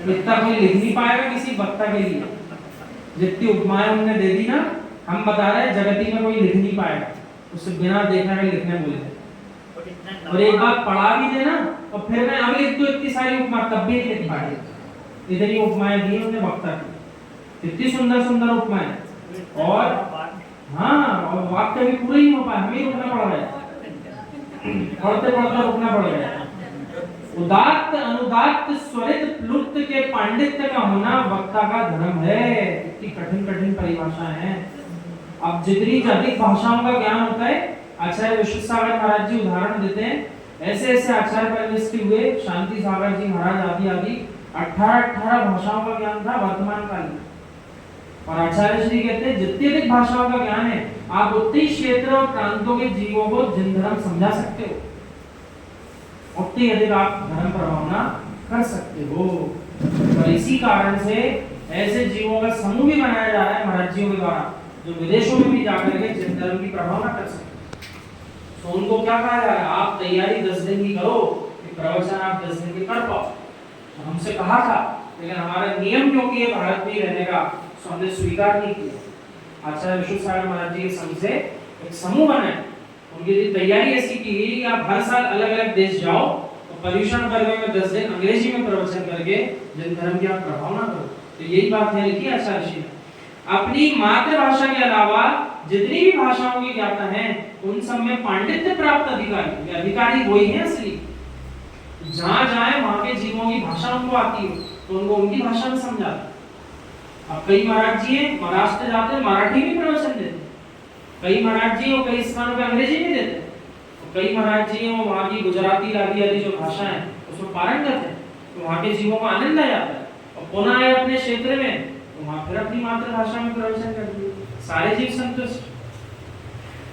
इतना कोई लिख नहीं पाएगा किसी वक्ता के लिए। जितनी उपमाएं हमने दे दी ना, हम बता रहे हैं जगती में कोई लिख नहीं पाएगा, उससे बिना देखने के लिखने बोले। और एक बात पढ़ा भी देना और फिर मैं अब लिख दूं इतनी सारी उपमा, तब भी नहीं लिख पाएगा। इतनी उपमाएं दी उन्होंने वक्ता की, इतनी सुंदर सुंदर उपमाएं। और हाँ, और वाक्य भी पूरा ही हो पाया, हमें रुकना पड़ रहा है, पढ़ते पढ़ते रुकना पड़ गया। उदात्त अनुदात्त स्वरित प्लुप्त के पांडित्य का होना वक्ता का धर्म है। इतनी कठिन कठिन परिभाषाएं हैं। अब जितनी अधिक भाषाओं का ज्ञान होता है, आचार्य विश्व सागर महाराज जी उदाहरण देते हैं, ऐसे ऐसे आचार्य परिनिष्ठ हुए, शांति सागर जी महाराज आदि आदि 18 भाषाओं का ज्ञान था वर्तमान काल में। और आचार्य श्री कहते हैं जितनी अधिक भाषाओं का ज्ञान है, आप उतनी क्षेत्र और प्रांतों के जीवों को जिन धर्म समझा सकते हो, उतनी अधिक आप धर्म प्रभावना कर सकते हो। और इसी कारण से ऐसे जीवों का समूह भी बनाया जा रहा है महाराज जियों के द्वारा, जो विदेशों में भी जाकर के जिन धर्म की प्रभावना कर सकते। तो उनको क्या कहा जा रहा है, आप तैयारी 10 दिन की करो कि प्रवचन आप 10 दिन के कर पाओ। तो हमसे कहा था, लेकिन हमारा नियम क्योंकि ये भारत में रहने का, तो हमने स्वीकार नहीं किया। आचार्य विश्व सागर महाराज जी के संग से एक समूह बनाए, उनकी तैयारी ऐसी की कि आप हर साल अलग अलग देश जाओ और पर्यूषण पर्व में 10 दिन अंग्रेजी में प्रवचन करके जिन धर्म की आप प्रभावना करो। तो यही बात है लिखी आचार्य श्री ने। अपनी मातृभाषा के अलावा जितनी भी भाषाओं की ज्ञाता हैं, उन सब में पांडित्य प्राप्त अधिकारी, अधिकारी वही हैं असली। जहां जाए वहां के जीवों की भाषा उनको आती हो तो उनको उनकी भाषा में समझाते। अब कई महाराज जी हैं, महाराष्ट्र जाते हैं मराठी में प्रवचन देते, कई महाराज जी वो कई स्थानों पे अंग्रेजी में देते, और कई महाराज जी वो वहाँ की गुजराती आदि आदि जो भाषा है उसमें पारंगत है, तो वहाँ के जीवों को आनंद आ जाता है। और पुनः आए अपने क्षेत्र में तो वहाँ फिर अपनी मातृभाषा में प्रवचन करते हैं, सारे जीव संतुष्ट।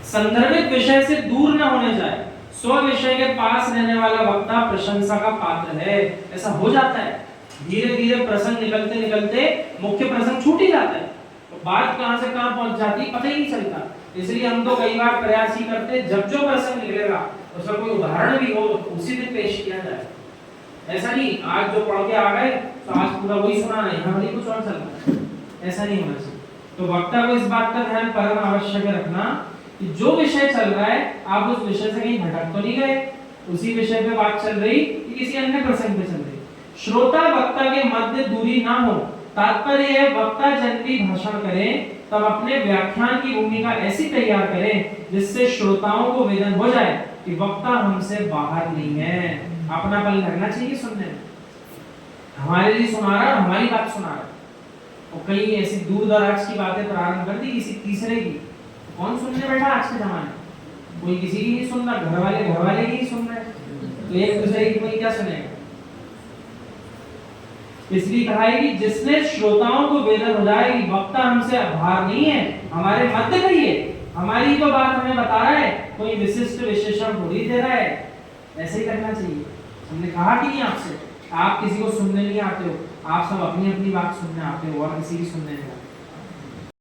संदर्भित विषय से दूर न होने जाए, स्व विषय के पास रहने वाला वक्ता प्रशंसा का पात्र है। ऐसा हो जाता है, धीरे धीरे प्रसंग निकलते निकलते मुख्य प्रसंग छूट ही जाता है, तो बात कहां से कहां पहुंच जाती है पता ही नहीं चलता। इसलिए हम तो कई बार प्रयास ही करते जब जो प्रसंग निकलेगा उसका कोई उदाहरण भी हो तो उसी दिन पेश किया जाए। ऐसा नहीं आज जो पढ़ के आ गए तो आज पूरा वही सुनाना है, हमारी कुछ और चल रहा है, ऐसा नहीं होना चाहिए। तो वक्ता को इस बात का ध्यान परम आवश्यक है रखना कि जो विषय चल रहा है आप उस विषय से कहीं भटक तो नहीं गए, उसी विषय पे बात चल रही कि किसी अन्य प्रसंग पे चल रही। श्रोता वक्ता के मध्य दूरी ना हो, तात्पर्य है वक्ता जन भी भाषण करें तब अपने व्याख्यान की भूमिका ऐसी तैयार करें जिससे श्रोताओं को वेदन हो जाए कि वक्ता हमसे बाहर नहीं है। अपनापन लगना चाहिए सुनने में, हमारे लिए सुना रहा है, हमारी बात सुना रहा है। और कई ऐसी दूर दराज की बातें प्रारंभ कर दी किसी तीसरे की, कौन सुनने बैठा आज के जमाने में, कोई किसी की नहीं सुन रहा, घर वाले की ही सुन रहे, तो एक दूसरे की कोई क्या सुनेगा। इसलिए कहा है कि जिसने श्रोताओं को वेदन हो जाए कि वक्ता हमसे बाहर नहीं है, हमारे मध्य का ही है, हमारी तो बात हमें बता रहा है, कोई विशिष्ट विशेषण थोड़ी दे रहा है। ऐसे ही करना चाहिए। हमने कहा कि नहीं आपसे, आप किसी को सुनने नहीं आते हो, आप सब अपनी अपनी बात सुनने आते हो और किसी की सुनने नहीं आते।